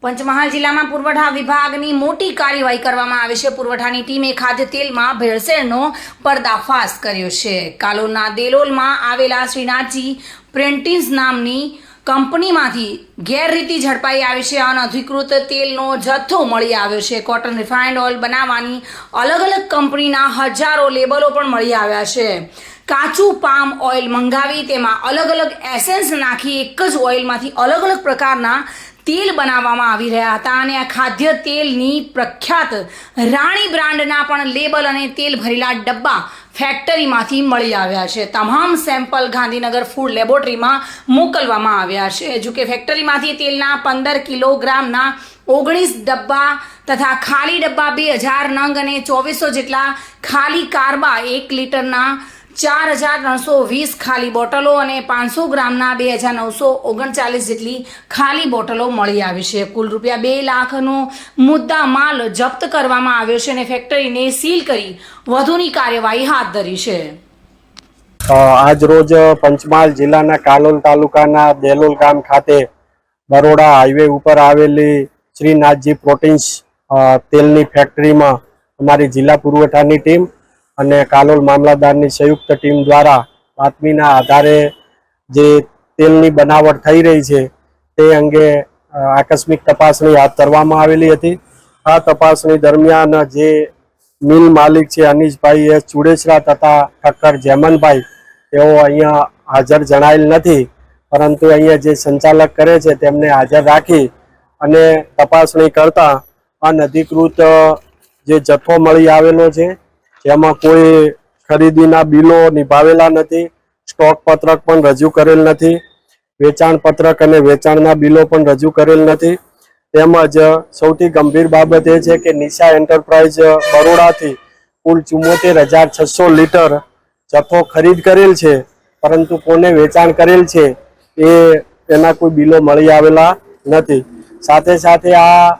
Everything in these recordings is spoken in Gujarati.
પંચમહાલ જિલ્લામાં પુરવઠા વિભાગની મોટી કાર્યવાહી કરવામાં આવી છે। પુરવઠાની ટીમે ખાદ્ય તેલમાં ભેળસેળનો પર્દાફાશ કર્યો છે। કાલોલના દેલોલમાં આવેલા શ્રીનાથજી પ્રિન્ટિંગ્સ નામની કંપનીમાંથી ગેરરીતિ ઝડપાઈ આવી છે। અનધિકૃત તેલનો જથ્થો મળી આવ્યો છે। કોટન રિફાઇન્ડ ઓઇલ બનાવવાની અલગ અલગ કંપનીના હજારો લેબલો પણ મળી આવ્યા છે। કાચું પામ ઓઇલ મંગાવી તેમાં અલગ અલગ એસેન્સ નાખી એક જ ઓઇલમાંથી અલગ અલગ પ્રકારના તેલ બનાવવામાં આવી રહ્યા હતા અને આ ખાદ્ય તેલની પ્રખ્યાત રાણી બ્રાન્ડના પણ લેબલ અને તેલ ભરેલા ડબ્બા ફેક્ટરીમાંથી મળી આવ્યા છે। તમામ સેમ્પલ ગાંધીનગર ફૂડ લેબોરેટરીમાં મોકલવામાં આવ્યા છે। જો કે ફેક્ટરીમાંથી તેલના 15 કિલોગ્રામના 19 ડબ્બા તથા ખાલી ડબ્બા 2000 નંગ અને 2400 જેટલા ખાલી કારબા 1 લીટરના 4320 ખાલી બોટલો અને 500 ગ્રામના 2939 જેટલી ખાલી બોટલો મળી આવી છે। કુલ રૂપિયા 2 લાખનો મુદ્દા માલ જપ્ત કરવામાં આવ્યો છે અને ફેક્ટરીને સીલ કરી વધુની કાર્યવાહી હાથ ધરી છે। આજ રોજ પંચમહાલ જિલ્લાના કાલોલ તાલુકાના દેલોલ ગામ ખાતે બરોડા હાઈવે ઉપર આવેલી શ્રીનાથજી પ્રોટીન્સ તેલની ફેક્ટરીમાં અમારી જિલ્લા પુરવઠાની ટીમ અને કાલોલ મામલતદારની સંયુક્ત ટીમ દ્વારા બાતમીના આધારે જે તેલની બનાવટ થઈ રહી છે તે અંગે આકસ્મિક તપાસણી હાથ ધરવામાં આવેલી હતી। આ તપાસણી દરમિયાન જે મિલ માલિક છે અનીશભાઈ એસ ચુડેસરા તથા ઠક્કર જેમનભાઈ તેઓ અહીંયા હાજર જણાયેલ નથી, પરંતુ અહીંયા જે સંચાલક કરે છે તેમને હાજર રાખી અને તપાસણી કરતા અનધિકૃત જે જથ્થો મળી આવેલો છે જેમાં કોઈ ખરીદીના બિલો નિભાવેલા નથી, સ્ટોક પત્રક પણ રજૂ કરેલ નથી, વેચાણ પત્રક અને વેચાણના બિલો પણ રજૂ કરેલ નથી। તેમજ સૌથી ગંભીર બાબત એ છે કે નિશા એન્ટરપ્રાઇઝ બરોડાથી કુલ 74,600 લીટર જથ્થો ખરીદ કરેલ છે, પરંતુ કોને વેચાણ કરેલ છે એના કોઈ બિલો મળી આવેલા નથી। સાથે સાથે આ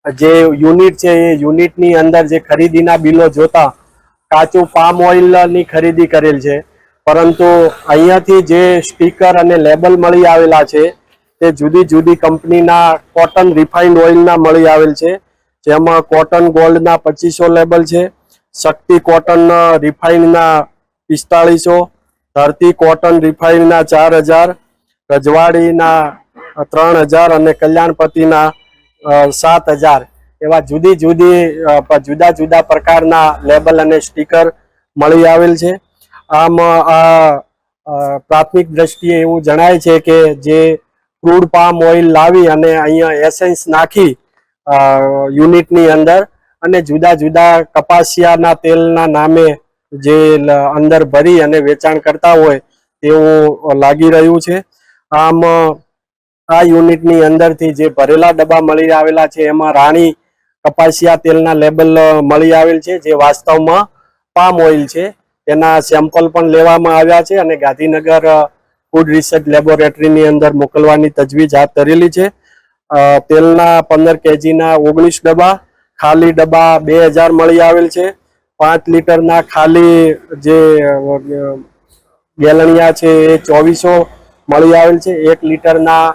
જે યુનિટ છે એ યુનિટની અંદર જે ખરીદીના બિલો જોતા કાચું પામ ઓઇલની ખરીદી કરેલ છે, પરંતુ અહીંયાથી જે સ્ટીકર અને લેબલ મળી આવેલા છે તે જુદી જુદી કંપનીના કોટન રિફાઇન્ડ ઓઇલના મળી આવેલ છે, જેમાં કોટન ગોલ્ડના 2500 લેબલ છે, શક્તિ કોટન રિફાઇન્ડના 4500, ધરતી કોટન રિફાઇન્ડના 4000, રજવાડીના 3000 અને કલ્યાણપતિના 7000 એવા જુદા જુદા પ્રકારના લેબલ અને સ્ટીકર મળી આવેલ છે। આમ આ પ્રાથમિક દ્રષ્ટિએ એવું જણાય છે કે જે ક્રૂડ પામ ઓઇલ લાવી અને અહીંયા એસેન્સ નાખી યુનિટની અંદર અને જુદા જુદા કપાસિયાના તેલના નામે જે અંદર ભરી અને વેચાણ કરતા હોય તેવું લાગી રહ્યું છે। આમ આ યુનિટની અંદરથી જે ભરેલા ડબ્બા મળી આવેલા છે એમાં રાણી કપાસિયા તેલના લેબલ મળી આવેલ છે, જે વાસ્તવમાં પામ ઓઇલ છે। તેના સેમ્પલ પણ લેવામાં આવ્યા છે અને ગાંધીનગર ફૂડ રિસર્ચ લેબોરેટરીની અંદર મોકલવાની તજવીજ હાથ ધરેલી છે। તેલના 15 કેજીના 19 ડબ્બા, ખાલી ડબ્બા 2000 મળી આવેલ છે, 5 લીટરના ખાલી જે ગેલણિયા છે એ 2400 મળી આવેલ છે, 1 લીટરના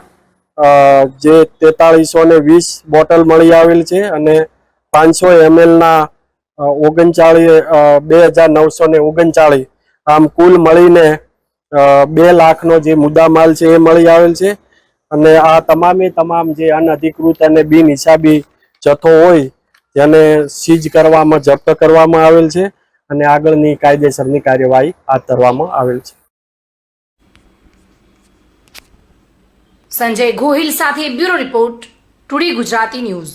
જે 4320 બોટલ મળી આવેલ છે અને 500 ml ના 293939 આમ કુલ મળીને 2 લાખનો જે મુદ્દામાલ છે એ મળી આવેલ છે। અને આ તમામે તમામ જે અનધિકૃત અને બિનહિસાબી જથ્થો હોય તેને સીઝ કરવામાં જપ્ત કરવામાં આવેલ છે અને આગળની કાયદેસરની કાર્યવાહી હાથ ધરવામાં આવેલ છે। સંજય ગોહિલ સાથે bureau report, today Gujarati news.